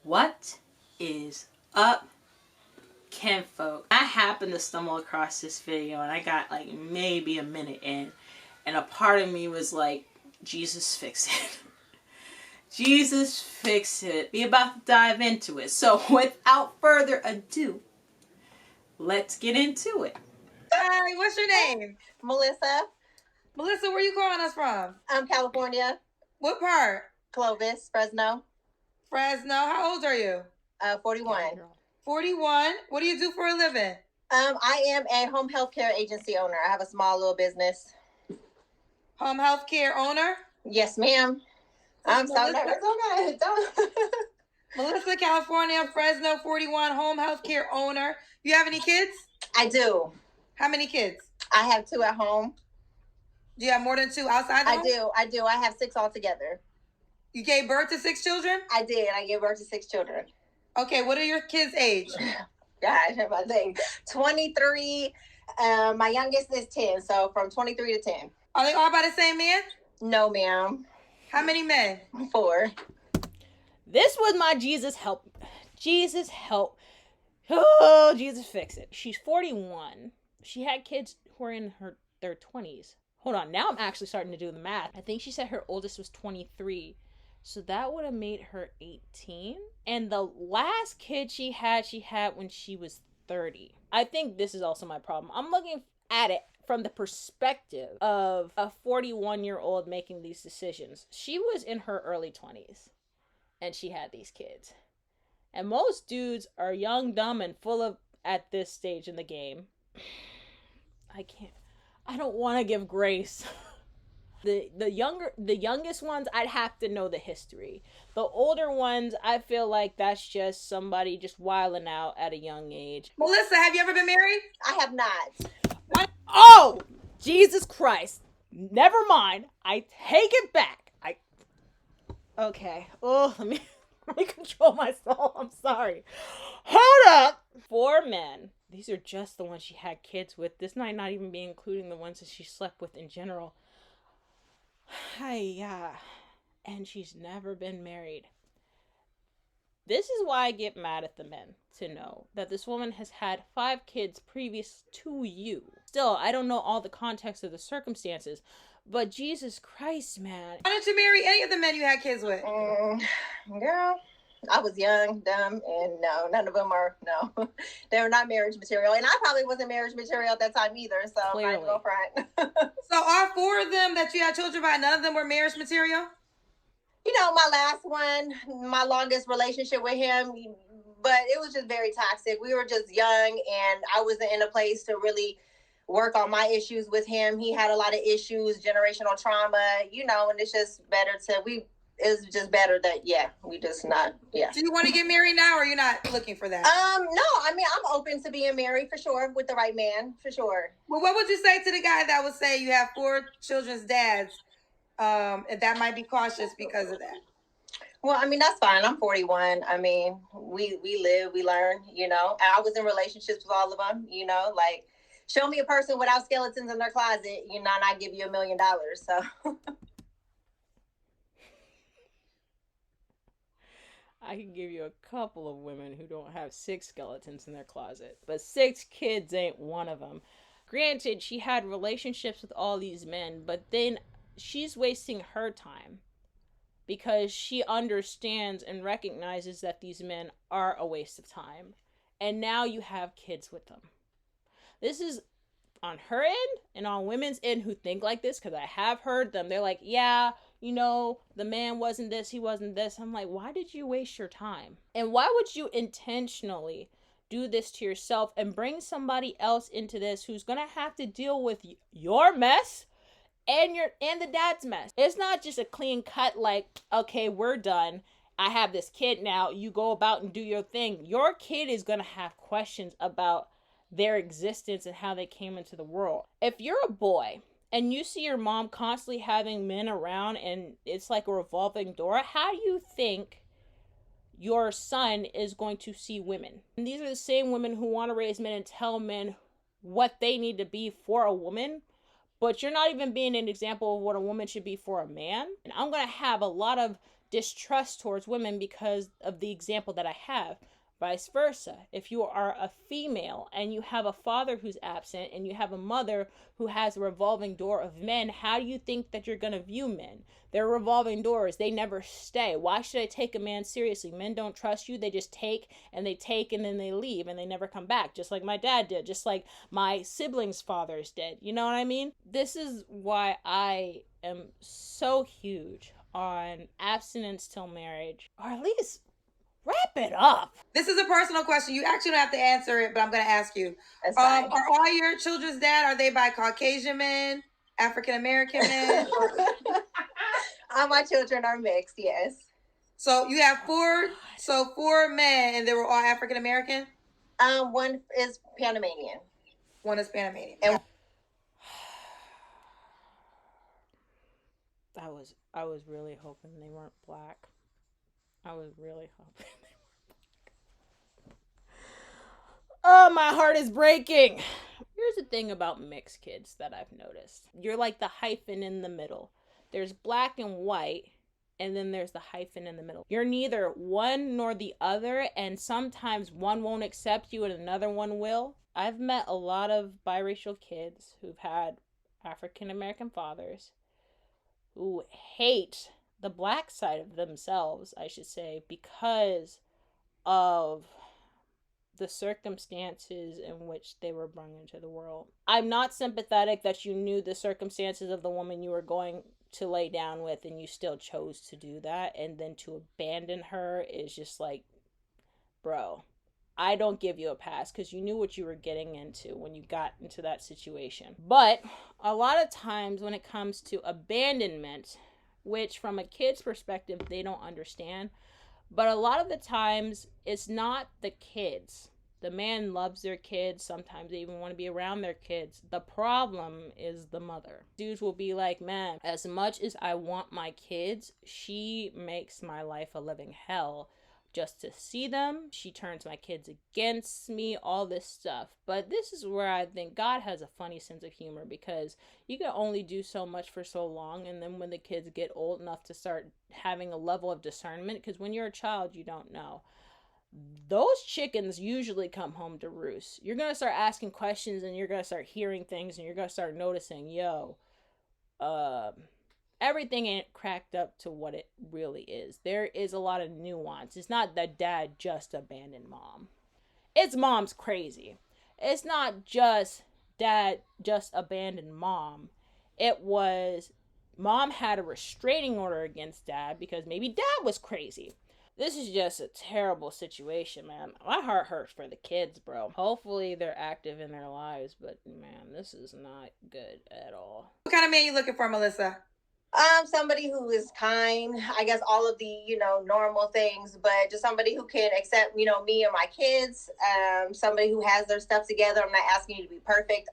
What is up, kinfolk? I happened to stumble across this video and I got like maybe a minute in, and a part of me was like, Jesus, fix it. Jesus, fix it. Be about to dive into it. So without further ado, let's get into it. Hi, what's your name? Melissa. Melissa, where you calling us from? California. What part? Clovis, Fresno. Fresno. How old are you? 41. 41. What do you do for a living? I am a home health care agency owner. I have a small little business. Home health care owner? Yes, ma'am. I'm so nervous. Okay. Melissa, California, Fresno, 41, home health care owner. You have any kids? I do. How many kids? I have 2 at home. Do you have more than 2 outside the home? I do. I have 6 altogether. You gave birth to 6 children? I did. I gave birth to 6 children. Okay, what are your kids' age? Gosh, I think 23. My youngest is 10, so from 23 to 10. Are they all by the same man? No, ma'am. How many men? 4. This was my Jesus help. Jesus help. Oh, Jesus fix it. She's 41. She had kids who are in their 20s. Hold on. Now I'm actually starting to do the math. I think she said her oldest was 23. So that would have made her 18. And the last kid she had when she was 30. I think this is also my problem. I'm looking at it from the perspective of a 41-year-old making these decisions. She was in her early 20s and she had these kids. And most dudes are young, dumb, and full of at this stage in the game. I don't want to give grace. The youngest ones, I'd have to know the history. The older ones, I feel like that's just somebody just wilding out at a young age. Melissa, have you ever been married? I have not. What? Oh, Jesus Christ. Never mind. I take it back. Okay. Oh, let me control myself. I'm sorry. Hold up. 4 men. These are just the ones she had kids with. This might not even be including the ones that she slept with in general. Yeah. And she's never been married. This is why I get mad at the men, to know that this woman has had 5 kids previous to you. Still, I don't know all the context of the circumstances, but Jesus Christ, man. Why didn't you marry any of the men you had kids with? Girl, I was young, dumb, and no, none of them are, no. They were not marriage material. And I probably wasn't marriage material at that time either, so Clearly. I'm not going front. So all 4 of them that you had children by, none of them were marriage material? You know, my last one, my longest relationship with him, but it was just very toxic. We were just young, and I wasn't in a place to really work on my issues with him. He had a lot of issues, generational trauma, you know, and it's just better it's just better that, we just not, Do you want to get married now, or you're not looking for that? No, I mean, I'm open to being married for sure, with the right man, for sure. Well, what would you say to the guy that would say you have 4 children's dads, and that might be cautious because of that? Well, I mean, that's fine. I'm 41. I mean, we live, we learn, you know. I was in relationships with all of them, you know, like, show me a person without skeletons in their closet, you know, and I give you $1 million. So I can give you a couple of women who don't have 6 skeletons in their closet, but 6 kids ain't one of them. Granted, she had relationships with all these men, but then she's wasting her time because she understands and recognizes that these men are a waste of time. And now you have kids with them. This is on her end and on women's end who think like this, because I have heard them. They're like, yeah, you know, the man wasn't this, he wasn't this. I'm like, why did you waste your time? And why would you intentionally do this to yourself and bring somebody else into this who's going to have to deal with your mess and the dad's mess? It's not just a clean cut like, okay, we're done. I have this kid now. You go about and do your thing. Your kid is going to have questions about their existence and how they came into the world. If you're a boy and you see your mom constantly having men around and it's like a revolving door, how do you think your son is going to see women? And these are the same women who want to raise men and tell men what they need to be for a woman, but you're not even being an example of what a woman should be for a man. And I'm going to have a lot of distrust towards women because of the example that I have. Vice versa. If you are a female and you have a father who's absent and you have a mother who has a revolving door of men, how do you think that you're going to view men? They're revolving doors. They never stay. Why should I take a man seriously? Men don't trust you. They just take and then they leave and they never come back. Just like my dad did. Just like my siblings' fathers did. You know what I mean? This is why I am so huge on abstinence till marriage. Or at least wrap it up. This is a personal question. You actually don't have to answer it, but I'm going to ask you. Are all your children's dad, are they by Caucasian men, African American men? All my children are mixed, yes. So you have four men, and they were all African American? One is Panamanian. One is Panamanian. And I was really hoping they weren't black. I was really hoping they weren't black. Oh, my heart is breaking. Here's the thing about mixed kids that I've noticed. You're like the hyphen in the middle. There's black and white, and then there's the hyphen in the middle. You're neither one nor the other, and sometimes one won't accept you and another one will. I've met a lot of biracial kids who've had African American fathers who hate the black side of themselves, I should say, because of the circumstances in which they were brought into the world. I'm not sympathetic that you knew the circumstances of the woman you were going to lay down with and you still chose to do that, and then to abandon her is just like, bro, I don't give you a pass, because you knew what you were getting into when you got into that situation. But a lot of times when it comes to abandonment, which from a kid's perspective they don't understand, but a lot of the times it's not the kids. The man loves their kids. Sometimes they even want to be around their kids. The problem is the mother. Dudes will be like, man, as much as I want my kids, she makes my life a living hell just to see them. She turns my kids against me, all this stuff. But this is where I think God has a funny sense of humor, because you can only do so much for so long, and then when the kids get old enough to start having a level of discernment, because when you're a child you don't know, those chickens usually come home to roost. You're going to start asking questions, and you're going to start hearing things, and you're going to start noticing, everything ain't cracked up to what it really is. There is a lot of nuance. It's not that dad just abandoned mom. It's mom's crazy. It's not just dad just abandoned mom. It was mom had a restraining order against dad because maybe dad was crazy. This is just a terrible situation, man. My heart hurts for the kids, bro. Hopefully they're active in their lives, but man, this is not good at all. What kind of man you looking for, Melissa? Somebody who is kind, I guess all of the, normal things, but just somebody who can accept, me and my kids. Somebody who has their stuff together. I'm not asking you to be perfect.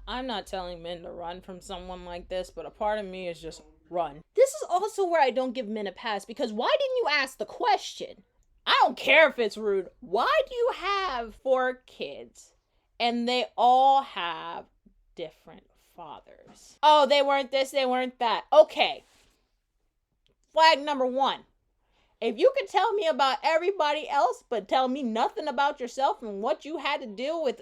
I'm not telling men to run from someone like this, but a part of me is just run. This is also where I don't give men a pass, because why didn't you ask the question? I don't care if it's rude. Why do you have 4 kids and they all have different fathers? Oh, they weren't this, they weren't that. Okay. Flag number 1. If you can tell me about everybody else, but tell me nothing about yourself and what you had to deal with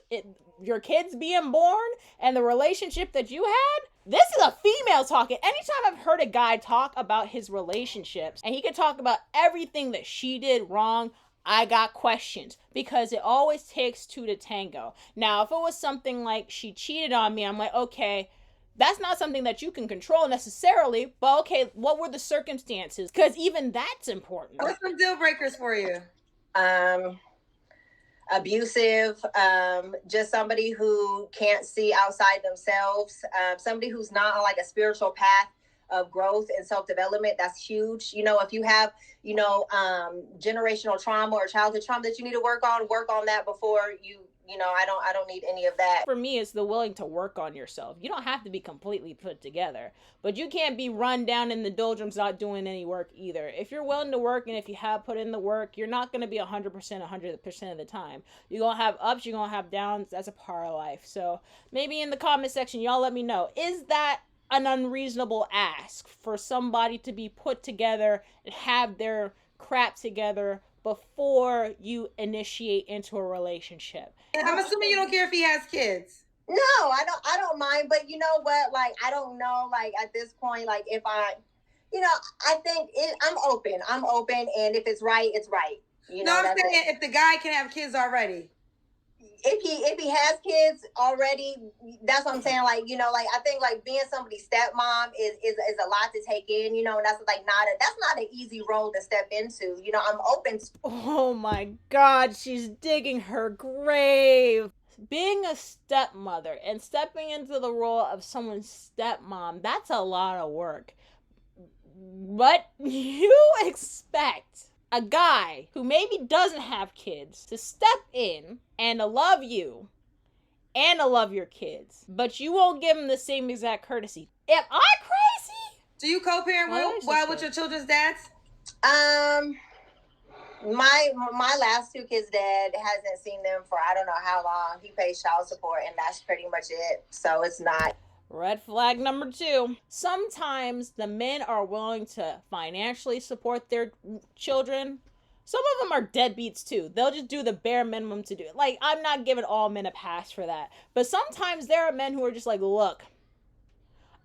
your kids being born and the relationship that you had, this is a female talking. Anytime I've heard a guy talk about his relationships and he can talk about everything that she did wrong, I got questions, because it always takes 2 to tango. Now, if it was something like she cheated on me, I'm like, okay, that's not something that you can control necessarily, but okay, what were the circumstances? Because even that's important. What's some deal breakers for you? Abusive, just somebody who can't see outside themselves, somebody who's not on like a spiritual path of growth and self-development. That's huge. If you have, generational trauma or childhood trauma that you need to work on that before I don't need any of that. For me, it's the willing to work on yourself. You don't have to be completely put together, but you can't be run down in the doldrums not doing any work either. If you're willing to work and if you have put in the work, you're not going to be 100% of the time. You're going to have ups, you're going to have downs. That's a part of life. So maybe in the comment section, y'all let me know, is that an unreasonable ask for somebody to be put together and have their crap together before you initiate into a relationship. And I'm assuming you don't care if he has kids. No, I don't mind, but you know what? Like, I don't know, like, at this point, like, if I, I think I'm open, and if it's right, it's right. No, I'm saying if the guy can have kids already. If he has kids already, that's what I'm saying. Like, like, I think, like, being somebody's stepmom is a lot to take in, and that's like that's not an easy role to step into. I'm open to. Oh my God, she's digging her grave. Being a stepmother and stepping into the role of someone's stepmom, that's a lot of work. But you expect a guy who maybe doesn't have kids to step in and to love you and to love your kids, but you won't give him the same exact courtesy. Am I crazy? Do you co-parent with your children's dads? My last two kids' dad hasn't seen them for I don't know how long. He pays child support, and that's pretty much it. So it's not. Red flag number 2. Sometimes the men are willing to financially support their children. Some of them are deadbeats too. They'll just do the bare minimum to do it. Like, I'm not giving all men a pass for that. But sometimes there are men who are just like, look,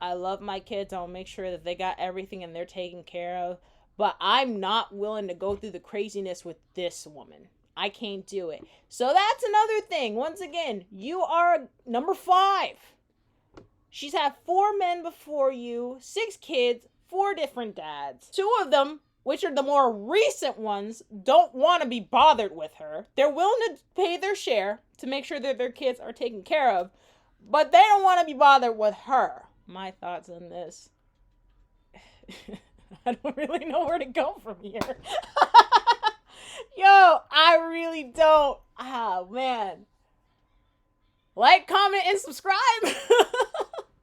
I love my kids. I'll make sure that they got everything and they're taken care of. But I'm not willing to go through the craziness with this woman. I can't do it. So that's another thing. Once again, you are number 5. She's had 4 men before you, 6 kids, 4 different dads. 2 of them, which are the more recent ones, don't want to be bothered with her. They're willing to pay their share to make sure that their kids are taken care of, but they don't want to be bothered with her. My thoughts on this. I don't really know where to go from here. Yo, I really don't. Oh, man. Like, comment, and subscribe.